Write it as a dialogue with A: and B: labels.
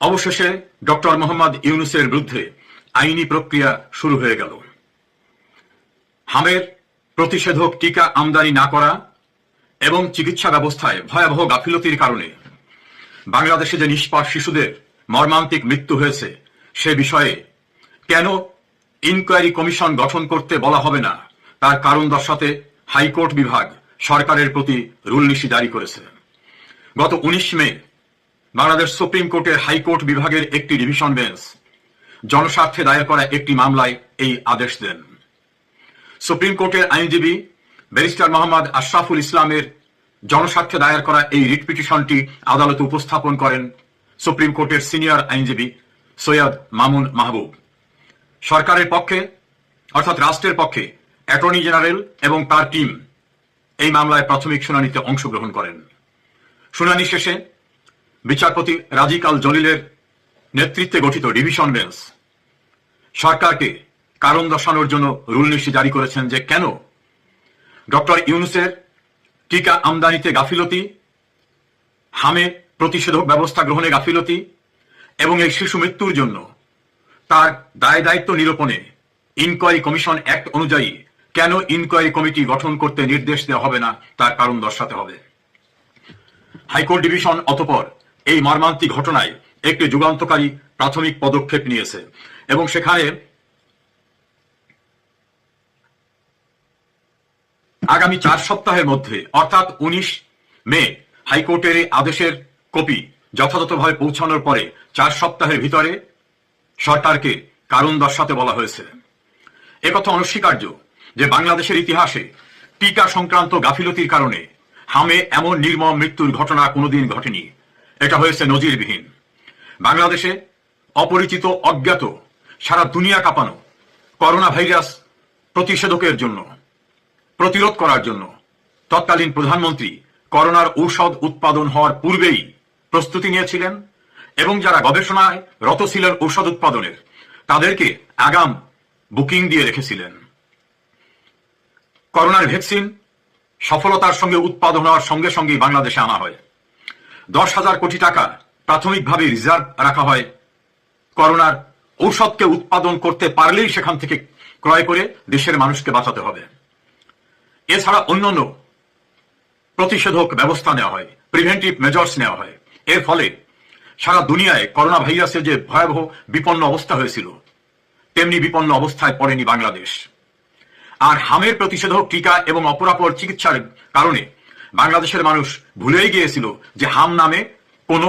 A: অবশেষে ডক্টর মোহাম্মদ ইউনূসের বিরুদ্ধে আইনি প্রক্রিয়া শুরু হয়ে গেল। হামের প্রতিষেধক টিকা আমদানি না করা এবং চিকিৎসা ব্যবস্থায় ভয়াবহ গাফিলতির কারণে বাংলাদেশে যে নিষ্পাপ শিশুদের মর্মান্তিক মৃত্যু হয়েছে সে বিষয়ে কেন ইনকোয়ারি কমিশন গঠন করতে বলা হবে না তার কারণ দর্শাতে হাইকোর্ট বিভাগ সরকারের প্রতি রুলনীতি জারি করেছে। গত 19 মে বাংলাদেশ সুপ্রিম কোর্টের হাইকোর্ট বিভাগের একটি ডিভিশন বেঞ্চ জনস্বার্থে দায়ের করা একটি মামলায় এই আদেশ দেন। সুপ্রিম কোর্টের আইনজীবী ব্যারিস্টার মোহাম্মদ আশরাফুল ইসলামের জনস্বার্থে দায়ের করা এই রিট পিটিশনটি আদালতে উপস্থাপন করেন সুপ্রিম কোর্টের সিনিয়র আইনজীবী সৈয়দ মামুন মাহবুব। সরকারের পক্ষে অর্থাৎ রাষ্ট্রের পক্ষে অ্যাটর্নি জেনারেল এবং তার টিম এই মামলায় প্রাথমিক শুনানিতে অংশগ্রহণ করেন। শুনানি শেষে বিচারপতি রাজিক আল জলিলের নেতৃত্বে গঠিত ডিভিশন বেঞ্চ সরকারকে কারণ দর্শানোর জন্য রুলনীতি জারি করেছেন যে কেন ডক্টর ইউনূসের টিকা আমদানিতে গাফিলতি, হামে প্রতিষেধক ব্যবস্থা গ্রহণে গাফিলতি এবং এই শিশু মৃত্যুর জন্য তার দায় দায়িত্ব নিরূপণে ইনকোয়ারি কমিশন অ্যাক্ট অনুযায়ী কেন ইনকোয়ারি কমিটি গঠন করতে নির্দেশ দেওয়া হবে না তার কারণ দর্শাতে হবে। হাইকোর্ট ডিভিশন অতঃপর এই মর্মান্তিক ঘটনায় একটি যুগান্তকারী প্রাথমিক পদক্ষেপ নিয়েছে এবং সেখানে আগামী 4 সপ্তাহের মধ্যে অর্থাৎ 19 মে হাইকোর্টের এই আদেশের কপি যথাযথভাবে পৌঁছানোর পরে 4 সপ্তাহের ভিতরে সরকারকে কারণ দর্শাতে বলা হয়েছে। একথা অনস্বীকার্য যে বাংলাদেশের ইতিহাসে টিকা সংক্রান্ত গাফিলতির কারণে হামে এমন নির্মম মৃত্যুর ঘটনা কোনোদিন ঘটেনি। এটা হয়েছে নজিরবিহীন। বাংলাদেশে অপরিচিত, অজ্ঞাত, সারা দুনিয়া কাঁপানো করোনা ভাইরাস প্রতিষেধকের জন্য, প্রতিরোধ করার জন্য তৎকালীন প্রধানমন্ত্রী করোনার ঔষধ উৎপাদন হওয়ার পূর্বেই প্রস্তুতি নিয়েছিলেন এবং যারা গবেষণায় রত ছিলেন ঔষধ উৎপাদনের তাদেরকে আগাম বুকিং দিয়ে রেখেছিলেন। করোনার ভ্যাকসিন সফলতার সঙ্গে উৎপাদন হওয়ার সঙ্গে সঙ্গেই বাংলাদেশে আনা হয়। 10,000 কোটি টাকা প্রাথমিকভাবে রিজার্ভ রাখা হয়। করোনার ঔষধকে উৎপাদন করতে পারলেই সেখান থেকে ক্রয় করে দেশের মানুষকে বাঁচাতে হবে। এছাড়া অন্যান্য প্রতিষেধক ব্যবস্থা নেওয়া হয়, প্রিভেন্টিভ মেজার্স নেওয়া হয়। এর ফলে সারা দুনিয়ায় করোনা ভাইরাসের যে ভয়াবহ বিপন্ন অবস্থা হয়েছিল তেমনি বিপন্ন অবস্থায় পড়েনি বাংলাদেশ। আর হামের প্রতিষেধক টিকা এবং অপরাপর চিকিৎসার কারণে বাংলাদেশের মানুষ ভুলেই গিয়েছিল যে হাম নামে কোনো